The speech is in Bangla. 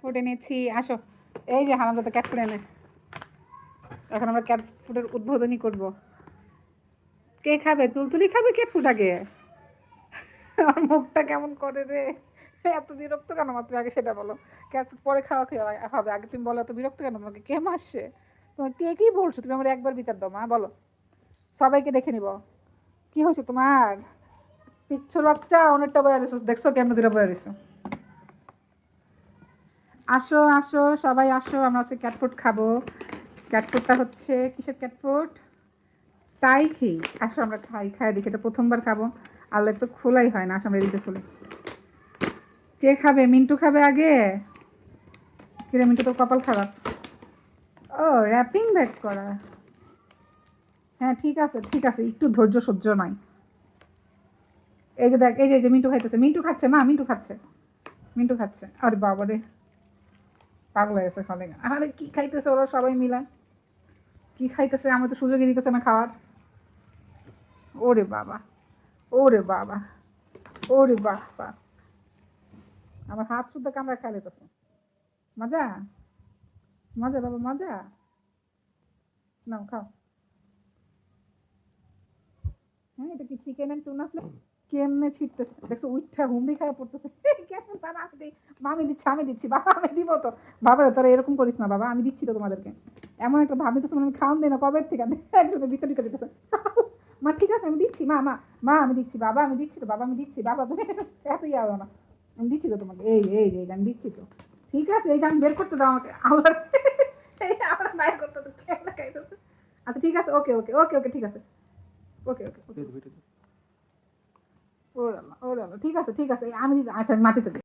ফুড এনেছি, আসো। এই যে হারামজাদা ক্যাট ফুড এনে, এখন আমরা ক্যাট ফুডের উদ্বোধনী করব। কে খাবে? তুলতুলি খাবে ক্যাট ফুড আগে? আমার মুখটা কেমন করে রে, এত বিরক্ত কেন? মাত্র আগে সেটা বলো। ক্যাট ফুড পরে খাওয়া হবে, আগে তুমি বলো এত বিরক্ত কেন? তোমাকে কে মারছে? তোমার কে কি বলছো? তুমি আমার একবার বিচার দাও মা, বলো। সবাইকে দেখে নিব। কি হয়েছে তোমার? পিচ্ছুর বাচ্চা অনেকটা বয়ে রয়েছো, দেখছো কেমন দূরে বয়ে রয়েছো। আসো আসো সবাই আসো, আমরা আজকে ক্যাটফুড খাবো। ক্যাটফুডটা হচ্ছে কিসের ক্যাটফুড? তাই খেয়ে আসো, আমরা খাই দেখি, এটা প্রথমবার খাবো। আল্লাহ তো খোলাই হয় না, আসো আমরা এদিকে খুলে। কে খাবে? মিন্টু খাবে আগে। কিরে মিন্টু, তো কপাল খারাপ। ও, র্যাপিং ব্যাক করা। হ্যাঁ ঠিক আছে ঠিক আছে, একটু ধৈর্য সহ্য নয়। এই যে দেখ, এই যে মিন্টু খাইতেছে, মিন্টু খাচ্ছে মা, মিন্টু খাচ্ছে, মিন্টু খাচ্ছে। আরে বাবা রে, পাগল হয়ে গেছে খালে। আরে কি খাইতেছে ওরা সবাই মিলা? কি খাইতেছে? আমার তো সুযোগই দিতেছে না খাওয়ার। ওরে বাবা, ওরে বাবা, ওরে বাবা, আমার হাত শুদ্ধ কামড়া খাই লেতেছে। মজা, মজা বাবা মজা। নাও খাও। হ্যাঁ, এটা কি চিকেন এন্ড টুনা ফ্লেক্স? কেমনে ছিটতেছে দেখছো, উইঠা হুমড়ি খায় পড়তেছে। কেমন তারা আসতে, আমি দিচ্ছি, আমি দিচ্ছি বাবা, আমি দিব তো। বাবা তোরা এরকম করিস না বাবা, আমি দিচ্ছি তো তোমাদেরকে। এমন একটা ভাবি তো আমি খাওয়ান দিই না কবে থেকে, একজনের ভিতরে ঢুকে দিতেছে। মা ঠিক আছে আমি দিচ্ছি, মা মা মা আমি দিচ্ছি, বাবা আমি দিচ্ছি তো, বাবা আমি দিচ্ছি, বাবা তুমি এত ইয়ে হবে না। আমি দিচ্ছি তো তোমাকে, এই এই এই আমি দিচ্ছি তো। ঠিক আছে, এইটা আমি বের করতে দাও আমাকে, আল্লাহ। এই আমরা নাই করতে তো কেমন খাইতেছে। আচ্ছা ঠিক আছে, ওকে ওকে ওকে ওকে ঠিক আছে, ওকে ওকে ওকে। ওরে আল্লাহ, ওরে আল্লাহ, ঠিক আছে ঠিক আছে, আমি আচ্ছা আমি মাটিতে দিই।